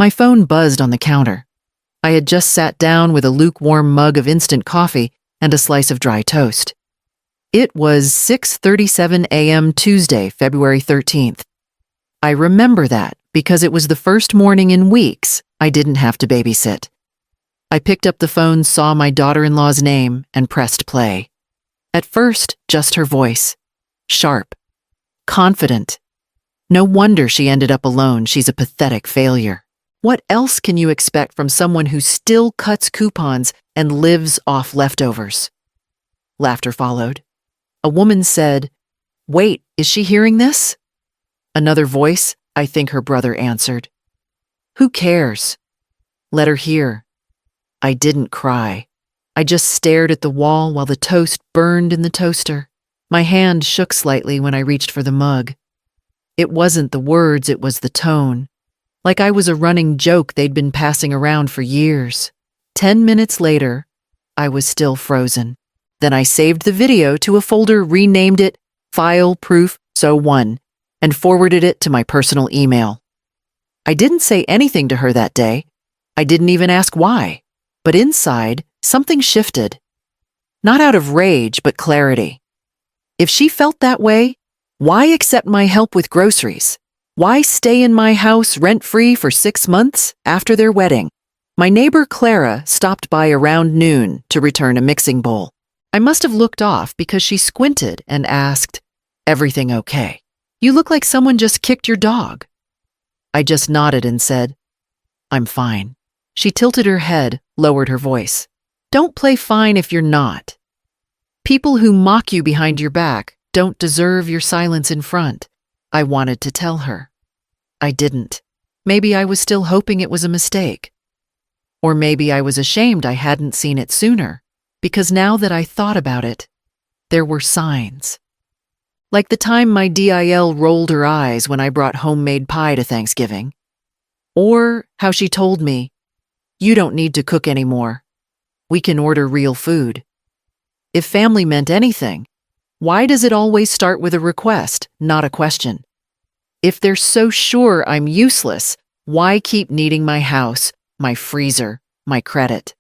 My phone buzzed on the counter. I had just sat down with a lukewarm mug of instant coffee and a slice of dry toast. It was 6:37 a.m. Tuesday, February 13th. I remember that because it was the first morning in weeks I didn't have to babysit. I picked up the phone, saw my daughter-in-law's name, and pressed play. At first, just her voice. Sharp. Confident. No wonder she ended up alone. She's a pathetic failure. What else can you expect from someone who still cuts coupons and lives off leftovers? Laughter followed. A woman said, "Wait, is she hearing this?" Another voice, I think her brother, answered. "Who cares? Let her hear." I didn't cry. I just stared at the wall while the toast burned in the toaster. My hand shook slightly when I reached for the mug. It wasn't the words, it was the tone. Like I was a running joke they'd been passing around for years. 10 minutes later, I was still frozen. Then I saved the video to a folder, renamed it File Proof So 1, and forwarded it to my personal email. I didn't say anything to her that day. I didn't even ask why. But inside, something shifted. Not out of rage, but clarity. If she felt that way, why accept my help with groceries? Why stay in my house rent-free for 6 months after their wedding? My neighbor Clara stopped by around noon to return a mixing bowl. I must have looked off because she squinted and asked, "Everything okay? You look like someone just kicked your dog." I just nodded and said, "I'm fine." She tilted her head, lowered her voice. "Don't play fine if you're not. People who mock you behind your back don't deserve your silence in front." I wanted to tell her. I didn't. Maybe I was still hoping it was a mistake. Or maybe I was ashamed I hadn't seen it sooner, because now that I thought about it, there were signs. Like the time my DIL rolled her eyes when I brought homemade pie to Thanksgiving. Or how she told me, "You don't need to cook anymore. We can order real food." If family meant anything, why does it always start with a request, not a question? If they're so sure I'm useless, why keep needing my house, my freezer, my credit?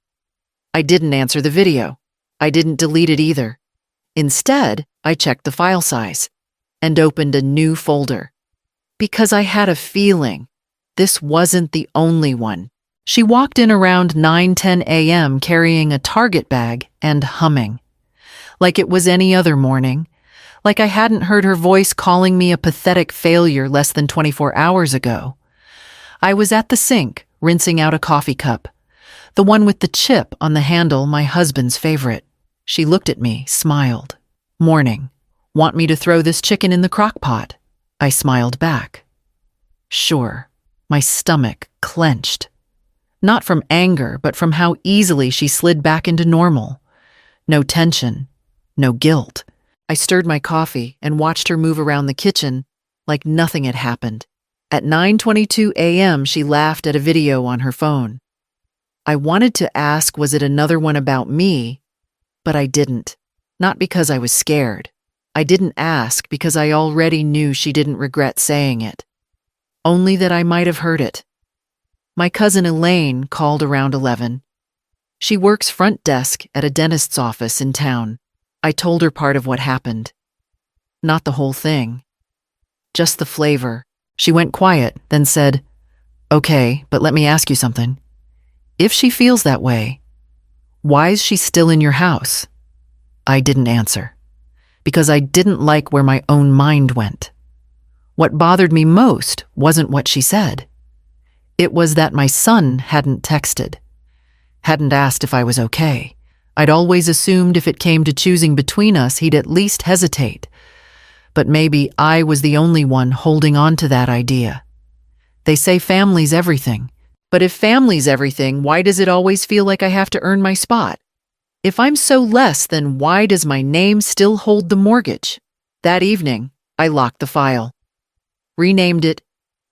I didn't answer the video. I didn't delete it either. Instead, I checked the file size and opened a new folder. Because I had a feeling this wasn't the only one. She walked in around 9:10 a.m. carrying a Target bag and humming. Like it was any other morning. Like I hadn't heard her voice calling me a pathetic failure less than 24 hours ago. I was at the sink, rinsing out a coffee cup. The one with the chip on the handle, my husband's favorite. She looked at me, smiled. "Morning. Want me to throw this chicken in the crock pot?" I smiled back. Sure. My stomach clenched. Not from anger, but from how easily she slid back into normal. No tension. No guilt. I stirred my coffee and watched her move around the kitchen like nothing had happened. At 9:22 a.m., she laughed at a video on her phone. I wanted to ask, was it another one about me? But I didn't. Not because I was scared. I didn't ask because I already knew she didn't regret saying it. Only that I might have heard it. My cousin Elaine called around 11. She works front desk at a dentist's office in town. I told her part of what happened. Not the whole thing. Just the flavor. She went quiet, then said, "Okay, but let me ask you something. If she feels that way, why is she still in your house?" I didn't answer. Because I didn't like where my own mind went. What bothered me most wasn't what she said. It was that my son hadn't texted. Hadn't asked if I was okay. I'd always assumed if it came to choosing between us, he'd at least hesitate. But maybe I was the only one holding on to that idea. They say family's everything. But if family's everything, why does it always feel like I have to earn my spot? If I'm so less, then why does my name still hold the mortgage? That evening, I locked the file. Renamed it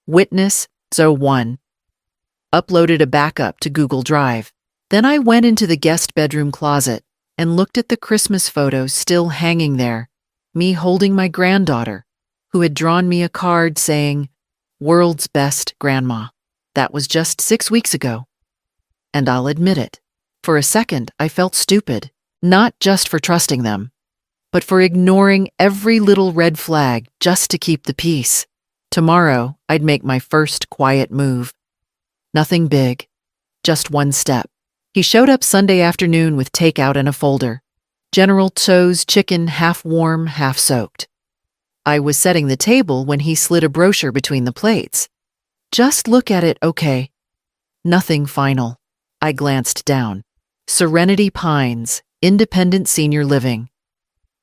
Witness 01. Uploaded a backup to Google Drive. Then I went into the guest bedroom closet and looked at the Christmas photos still hanging there, me holding my granddaughter, who had drawn me a card saying, "World's Best Grandma." That was just 6 weeks ago. And I'll admit it. For a second, I felt stupid, not just for trusting them, but for ignoring every little red flag just to keep the peace. Tomorrow, I'd make my first quiet move. Nothing big, just one step. He showed up Sunday afternoon with takeout and a folder. General Tso's chicken, half warm, half soaked. I was setting the table when he slid a brochure between the plates. Just look at it, okay? Nothing final. I glanced down. Serenity Pines, Independent Senior Living.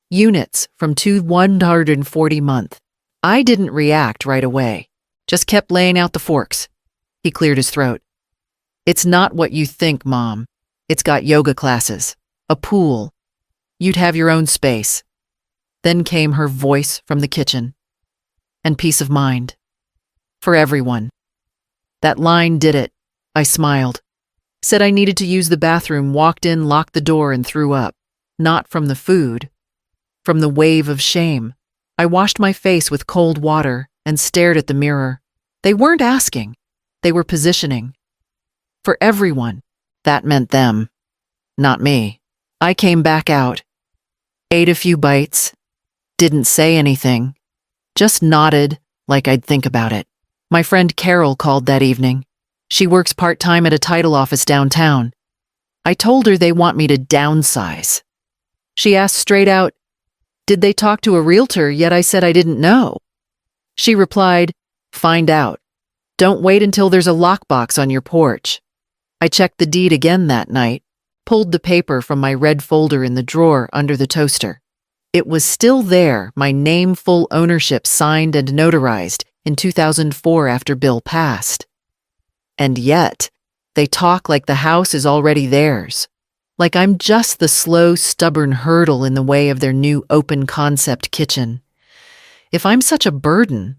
Units from $240 month. I didn't react right away. Just kept laying out the forks. He cleared his throat. It's not what you think, Mom. It's got yoga classes, a pool. You'd have your own space. Then came her voice from the kitchen. And peace of mind. For everyone. That line did it. I smiled. Said I needed to use the bathroom, walked in, locked the door, and threw up. Not from the food. From the wave of shame. I washed my face with cold water and stared at the mirror. They weren't asking. They were positioning. For everyone. That meant them. Not me. I came back out. Ate a few bites. Didn't say anything. Just nodded like I'd think about it. My friend Carol called that evening. She works part-time at a title office downtown. I told her they want me to downsize. She asked straight out, did they talk to a realtor? Yet I said I didn't know. She replied, find out. Don't wait until there's a lockbox on your porch. I checked the deed again that night, pulled the paper from my red folder in the drawer under the toaster. It was still there, my name, full ownership signed and notarized in 2004 after Bill passed. And yet, they talk like the house is already theirs. Like I'm just the slow, stubborn hurdle in the way of their new open-concept kitchen. If I'm such a burden,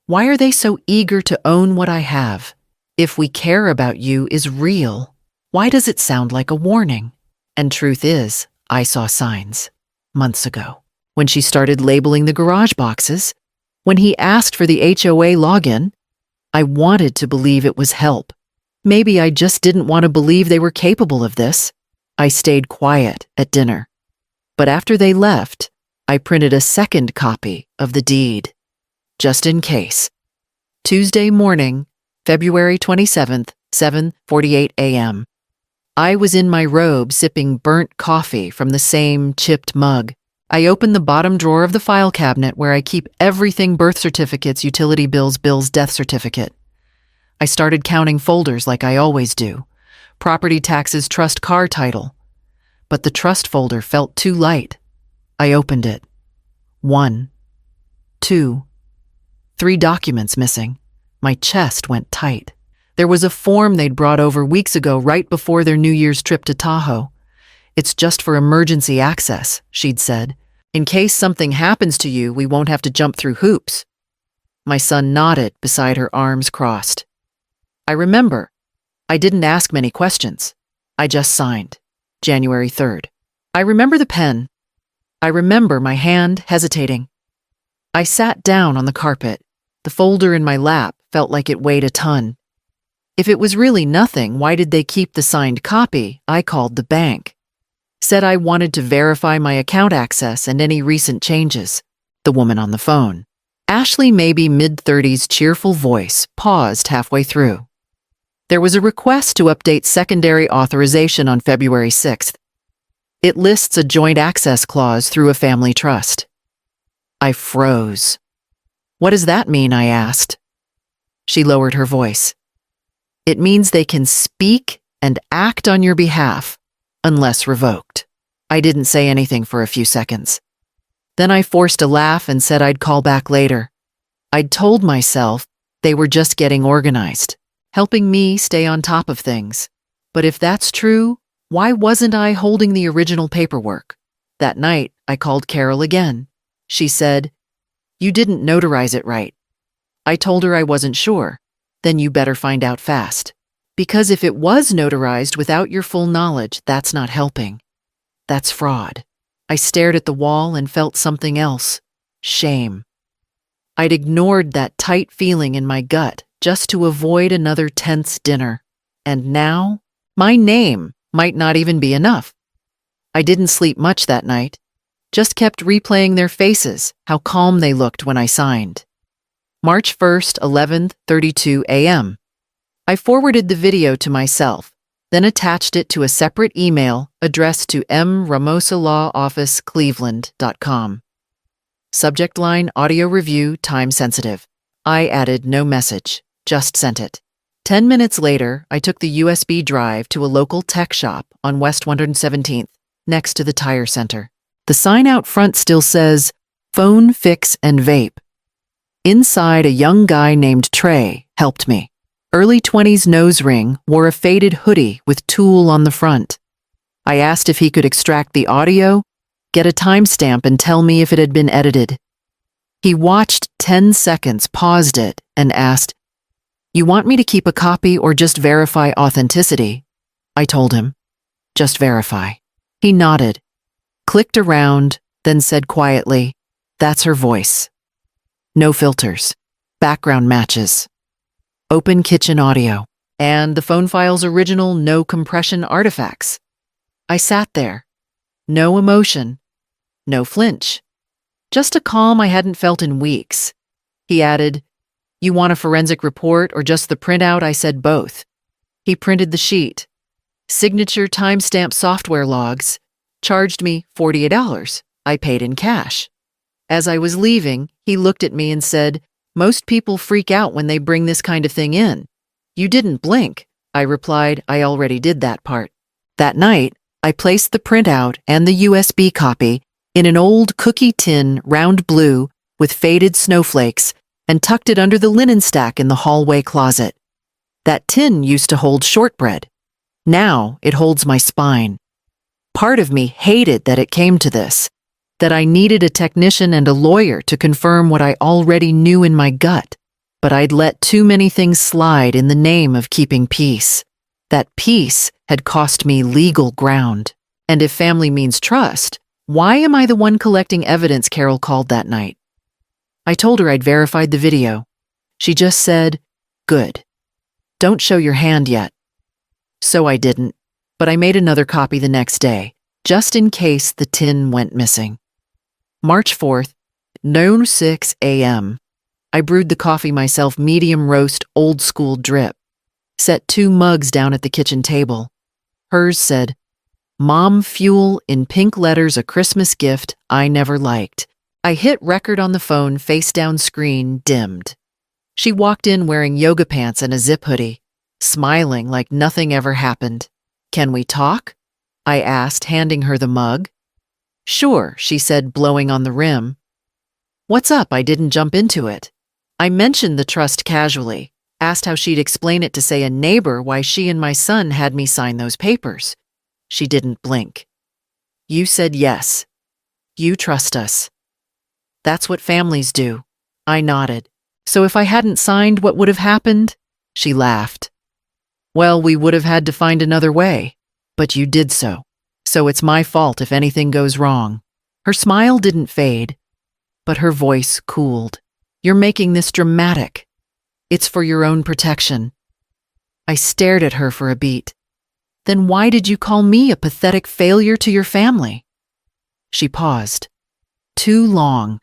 why are they so eager to own what I have? If we care about you is real, why does it sound like a warning? And truth is, I saw signs. Months ago, when she started labeling the garage boxes, when he asked for the HOA login, I wanted to believe it was help. Maybe I just didn't want to believe they were capable of this. I stayed quiet at dinner. But after they left, I printed a second copy of the deed. Just in case. Tuesday morning, February 27th, 7:48 a.m. I was in my robe sipping burnt coffee from the same chipped mug. I opened the bottom drawer of the file cabinet where I keep everything: birth certificates, utility bills, death certificate. I started counting folders like I always do. Property taxes, trust, car title. But the trust folder felt too light. I opened it. 1, 2, 3 documents missing. My chest went tight. There was a form they'd brought over weeks ago right before their New Year's trip to Tahoe. It's just for emergency access, she'd said. In case something happens to you, we won't have to jump through hoops. My son nodded beside her, arms crossed. I remember. I didn't ask many questions. I just signed. January 3rd. I remember the pen. I remember my hand hesitating. I sat down on the carpet. The folder in my lap felt like it weighed a ton. If it was really nothing, why did they keep the signed copy? I called the bank. Said I wanted to verify my account access and any recent changes. The woman on the phone, Ashley, maybe mid-30s, cheerful voice, paused halfway through. There was a request to update secondary authorization on February 6th. It lists a joint access clause through a family trust. I froze. What does that mean? I asked. She lowered her voice. It means they can speak and act on your behalf, unless revoked. I didn't say anything for a few seconds. Then I forced a laugh and said I'd call back later. I'd told myself they were just getting organized, helping me stay on top of things. But if that's true, why wasn't I holding the original paperwork? That night, I called Carol again. She said, "You didn't notarize it right." I told her I wasn't sure. Then you better find out fast. Because if it was notarized without your full knowledge, that's not helping. That's fraud. I stared at the wall and felt something else. Shame. I'd ignored that tight feeling in my gut, just to avoid another tense dinner. And now, my name might not even be enough. I didn't sleep much that night, just kept replaying their faces, how calm they looked when I signed. March 1st, 11:32 a.m. I forwarded the video to myself, then attached it to a separate email addressed to mramosalawofficecleveland.com. Subject line: audio review, time sensitive. I added no message, just sent it. 10 minutes later, I took the USB drive to a local tech shop on West 117th, next to the tire center. The sign out front still says, "Phone, Fix, and Vape." Inside, a young guy named Trey helped me. Early 20s nose ring, wore a faded hoodie with Tool on the front. I asked if he could extract the audio, get a timestamp, and tell me if it had been edited. He watched 10 seconds, paused it, and asked, "You want me to keep a copy or just verify authenticity?" I told him, "Just verify." He nodded, clicked around, then said quietly, "That's her voice. No filters, background matches, open kitchen audio, and the phone file's original no compression artifacts." I sat there, no emotion, no flinch, just a calm I hadn't felt in weeks. He added, "You want a forensic report or just the printout?" I said both. He printed the sheet. Signature timestamp software logs. Charged me $48. I paid in cash. As I was leaving, he looked at me and said, "Most people freak out when they bring this kind of thing in. You didn't blink." I replied, "I already did that part." That night, I placed the printout and the USB copy in an old cookie tin, round blue, with faded snowflakes, and tucked it under the linen stack in the hallway closet. That tin used to hold shortbread. Now it holds my spine. Part of me hated that it came to this, that I needed a technician and a lawyer to confirm what I already knew in my gut, but I'd let too many things slide in the name of keeping peace. That peace had cost me legal ground. And if family means trust, why am I the one collecting evidence? Carol called that night. I told her I'd verified the video. She just said, "Good. Don't show your hand yet." So I didn't, but I made another copy the next day, just in case the tin went missing. March 4th, noon 6 a.m. I brewed the coffee myself, medium roast, old school drip. Set 2 mugs down at the kitchen table. Hers said, "Mom Fuel" in pink letters, a Christmas gift I never liked. I hit record on the phone, face down, screen dimmed. She walked in wearing yoga pants and a zip hoodie, smiling like nothing ever happened. "Can we talk?" I asked, handing her the mug. "Sure," she said, blowing on the rim. "What's up?" I didn't jump into it. I mentioned the trust casually, asked how she'd explain it to, say, a neighbor why she and my son had me sign those papers. She didn't blink. "You said yes. You trust us. That's what families do." I nodded. "So if I hadn't signed, what would have happened?" She laughed. "Well, we would have had to find another way. But you did so. So it's my fault if anything goes wrong." Her smile didn't fade, but her voice cooled. "You're making this dramatic. It's for your own protection." I stared at her for a beat. "Then why did you call me a pathetic failure to your family?" She paused. Too long.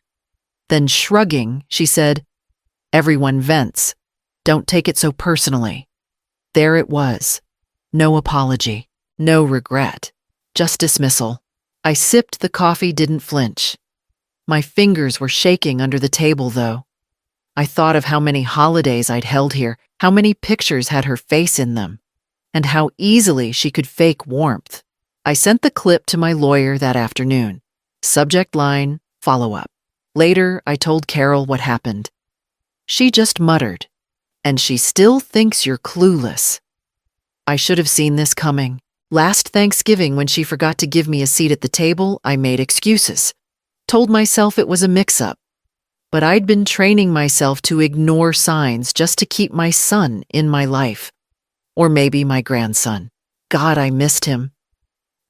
Then, shrugging, she said, "Everyone vents. Don't take it so personally." There it was. No apology. No regret. Just dismissal. I sipped the coffee, didn't flinch. My fingers were shaking under the table, though. I thought of how many holidays I'd held here, how many pictures had her face in them, and how easily she could fake warmth. I sent the clip to my lawyer that afternoon. Subject line, follow-up. Later, I told Carol what happened. She just muttered, "And she still thinks you're clueless." I should have seen this coming. Last Thanksgiving, when she forgot to give me a seat at the table, I made excuses. Told myself it was a mix-up. But I'd been training myself to ignore signs just to keep my son in my life. Or maybe my grandson. God, I missed him.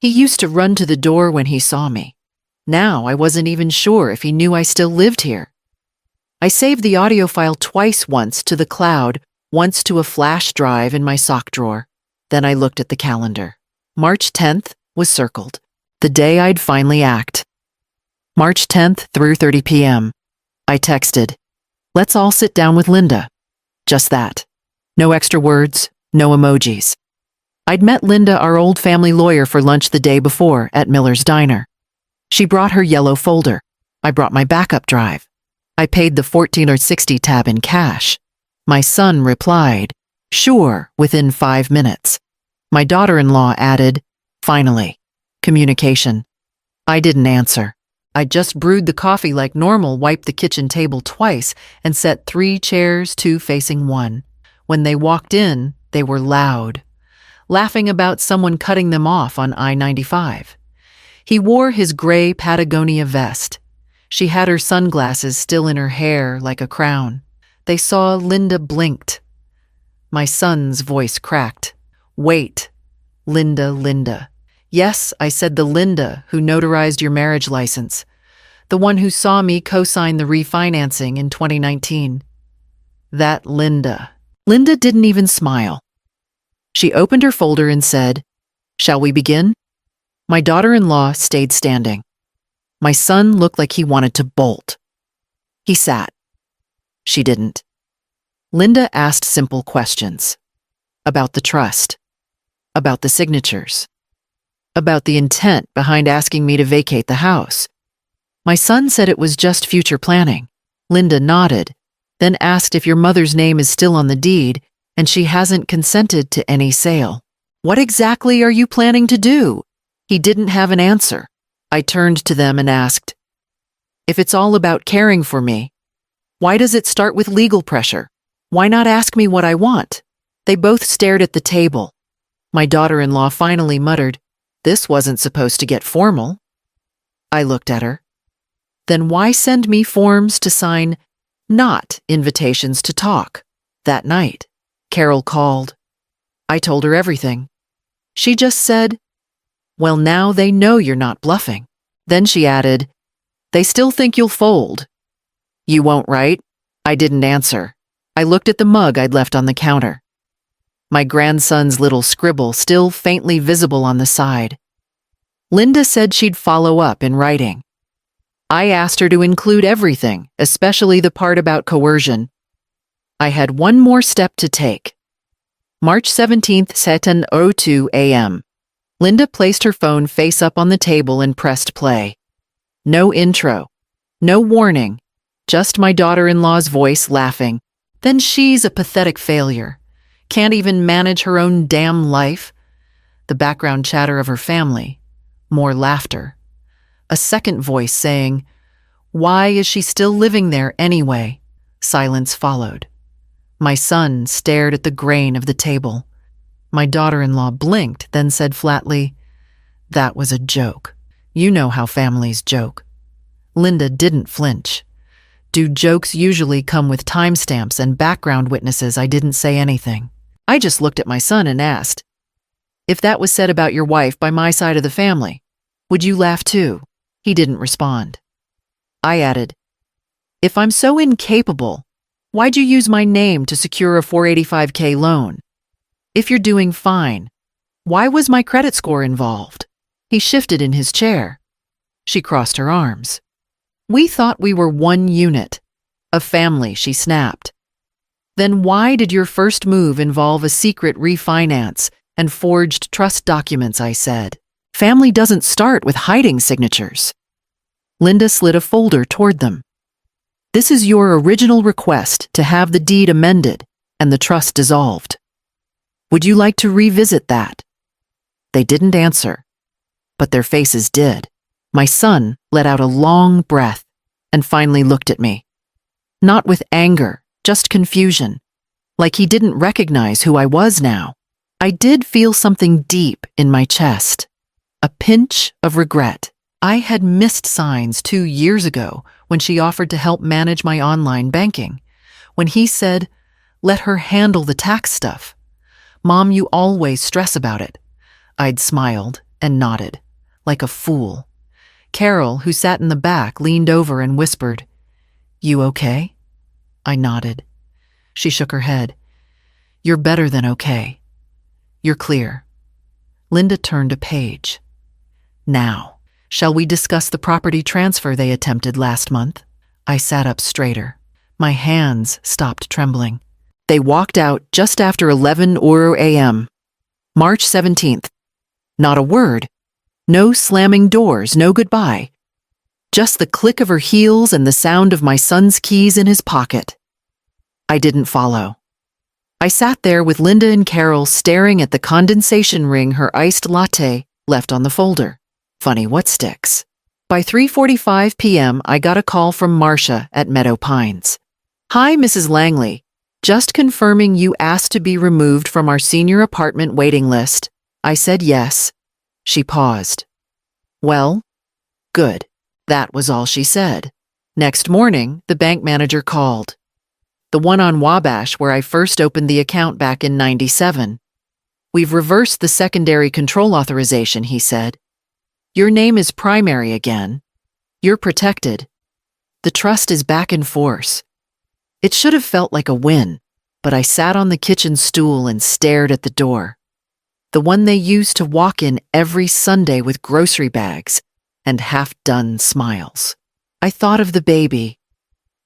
He used to run to the door when he saw me. Now I wasn't even sure if he knew I still lived here. I saved the audio file twice, once to the cloud, once to a flash drive in my sock drawer. Then I looked at the calendar. March 10th was circled, the day I'd finally act. March 10th, 3:30 p.m. I texted, "Let's all sit down with Linda." Just that. No extra words, no emojis. I'd met Linda, our old family lawyer, for lunch the day before at Miller's Diner. She brought her yellow folder. I brought my backup drive. I paid the 14 or 60 tab in cash. My son replied, "Sure," within 5 minutes. My daughter-in-law added, "Finally." Communication. I didn't answer. I just brewed the coffee like normal, wiped the kitchen table twice, and set 3 chairs, 2 facing 1. When they walked in, they were loud, laughing about someone cutting them off on I-95. He wore his gray Patagonia vest. She had her sunglasses still in her hair like a crown. They saw Linda blinked. My son's voice cracked. "Wait, Linda, Linda." "Yes," I said, "the Linda who notarized your marriage license. The one who saw me co-sign the refinancing in 2019. That Linda." Linda didn't even smile. She opened her folder and said, "Shall we begin?" My daughter-in-law stayed standing. My son looked like he wanted to bolt. He sat. She didn't. Linda asked simple questions. About the trust. About the signatures. About the intent behind asking me to vacate the house. My son said it was just future planning. Linda nodded, then asked if your mother's name is still on the deed and she hasn't consented to any sale. "What exactly are you planning to do?" He didn't have an answer. I turned to them and asked, "If it's all about caring for me, why does it start with legal pressure? Why not ask me what I want?" They both stared at the table. My daughter-in-law finally muttered, "This wasn't supposed to get formal." I looked at her. "Then why send me forms to sign, not invitations to talk?" That night, Carol called. I told her everything. She just said, "Well, now they know you're not bluffing." Then she added, "They still think you'll fold." "You won't, right?" I didn't answer. I looked at the mug I'd left on the counter. My grandson's little scribble still faintly visible on the side. Linda said she'd follow up in writing. I asked her to include everything, especially the part about coercion. I had one more step to take. March 17th, 7:02 a.m. Linda placed her phone face up on the table and pressed play. No intro, no warning, just my daughter-in-law's voice laughing. Then she's a pathetic failure. Can't even manage her own damn life. The background chatter of her family. More laughter. A second voice saying, "Why is she still living there anyway?" Silence followed. My son stared at the grain of the table. My daughter-in-law blinked, then said flatly, "That was a joke. You know how families joke." Linda didn't flinch. Do jokes usually come with timestamps and background witnesses? I didn't say anything. I just looked at my son and asked, "If that was said about your wife by my side of the family, would you laugh too?" He didn't respond. I added, "If I'm so incapable, why'd you use my name to secure a $485K loan? If you're doing fine, why was my credit score involved?" He shifted in his chair. She crossed her arms. "We thought we were one unit, a family," she snapped. "Then why did your first move involve a secret refinance and forged trust documents?" I said. "Family doesn't start with hiding signatures." Linda slid a folder toward them. "This is your original request to have the deed amended and the trust dissolved. Would you like to revisit that?" They didn't answer, but their faces did. My son let out a long breath and finally looked at me. Not with anger, just confusion, like he didn't recognize who I was now. I did feel something deep in my chest, a pinch of regret. I had missed signs 2 years ago when she offered to help manage my online banking, when he said, "Let her handle the tax stuff. Mom, you always stress about it." I'd smiled and nodded, like a fool. Carol, who sat in the back, leaned over and whispered, "You okay?" I nodded. She shook her head. You're better than okay. You're clear. Linda turned a page. Now, shall we discuss the property transfer they attempted last month? I sat up straighter. My hands stopped trembling. They walked out just after 11 a.m. March 17th. Not a word. No slamming doors, no goodbye. Just the click of her heels and the sound of my son's keys in his pocket. I didn't follow. I sat there with Linda and Carol staring at the condensation ring her iced latte left on the folder. Funny what sticks. By 3:45 p.m., I got a call from Marcia at Meadow Pines. Hi, Mrs. Langley. Just confirming you asked to be removed from our senior apartment waiting list. I said yes. She paused. Well, good. That was all she said. Next morning, the bank manager called. The one on Wabash where I first opened the account back in '97. We've reversed the secondary control authorization, he said. Your name is primary again. You're protected. The trust is back in force. It should have felt like a win, but I sat on the kitchen stool and stared at the door. The one they used to walk in every Sunday with grocery bags and half-done smiles. I thought of the baby,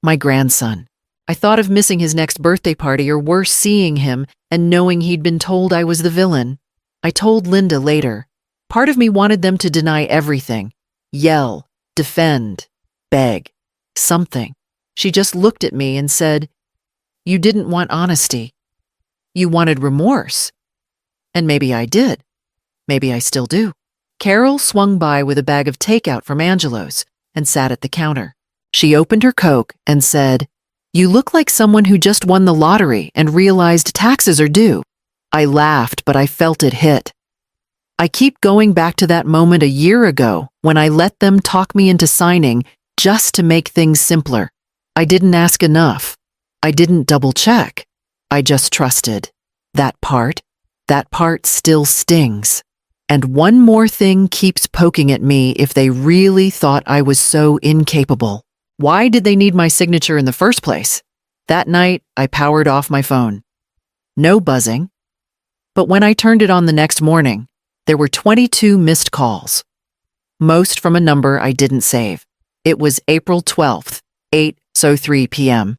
my grandson. I thought of missing his next birthday party or worse, seeing him and knowing he'd been told I was the villain. I told Linda later. Part of me wanted them to deny everything, yell, defend, beg, something. She just looked at me and said, "You didn't want honesty. You wanted remorse." And maybe I did. Maybe I still do. Carol swung by with a bag of takeout from Angelo's and sat at the counter. She opened her Coke and said, "You look like someone who just won the lottery and realized taxes are due." I laughed, but I felt it hit. I keep going back to that moment a year ago when I let them talk me into signing just to make things simpler. I didn't ask enough. I didn't double check. I just trusted. That part still stings. And one more thing keeps poking at me if they really thought I was so incapable. Why did they need my signature in the first place? That night, I powered off my phone. No buzzing. But when I turned it on the next morning, there were 22 missed calls. Most from a number I didn't save. It was April 12th, 8:03 p.m.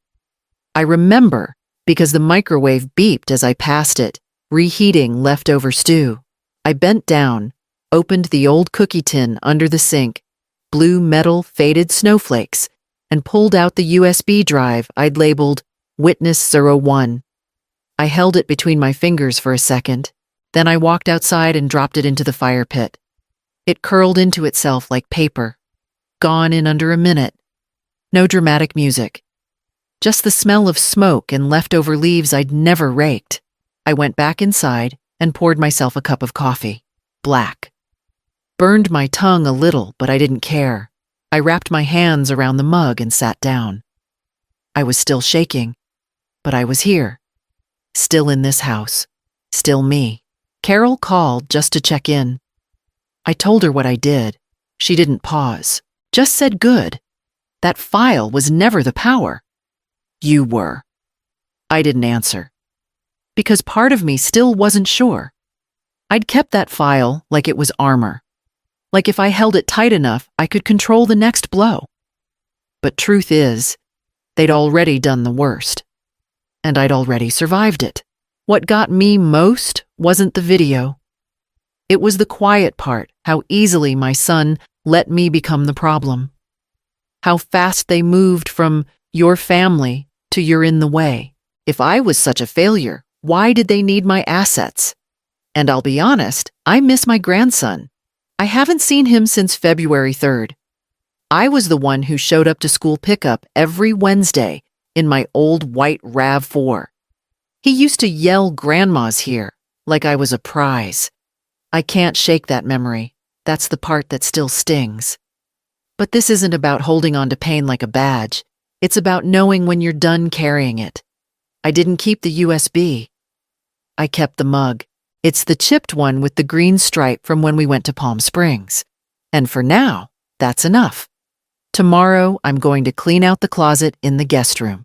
I remember because the microwave beeped as I passed it, reheating leftover stew. I bent down, opened the old cookie tin under the sink, blue metal faded snowflakes, and pulled out the USB drive I'd labeled Witness 01. I held it between my fingers for a second. Then I walked outside and dropped it into the fire pit. It curled into itself like paper. Gone in under a minute. No dramatic music. Just the smell of smoke and leftover leaves I'd never raked. I went back inside and poured myself a cup of coffee. Black. Burned my tongue a little, but I didn't care. I wrapped my hands around the mug and sat down. I was still shaking, but I was here. Still in this house. Still me. Carol called just to check in. I told her what I did. She didn't pause. Just said good. That file was never the power. You were. I didn't answer. Because part of me still wasn't sure. I'd kept that file like it was armor. Like if I held it tight enough, I could control the next blow. But truth is, they'd already done the worst. And I'd already survived it. What got me most wasn't the video. It was the quiet part, how easily my son let me become the problem. How fast they moved from your family to you're in the way. If I was such a failure, why did they need my assets? And I'll be honest, I miss my grandson. I haven't seen him since February 3rd. I was the one who showed up to school pickup every Wednesday in my old white RAV4. He used to yell "Grandma's here," like I was a prize. I can't shake that memory. That's the part that still stings. But this isn't about holding on to pain like a badge. It's about knowing when you're done carrying it. I didn't keep the USB. I kept the mug. It's the chipped one with the green stripe from when we went to Palm Springs. And for now, that's enough. Tomorrow, I'm going to clean out the closet in the guest room.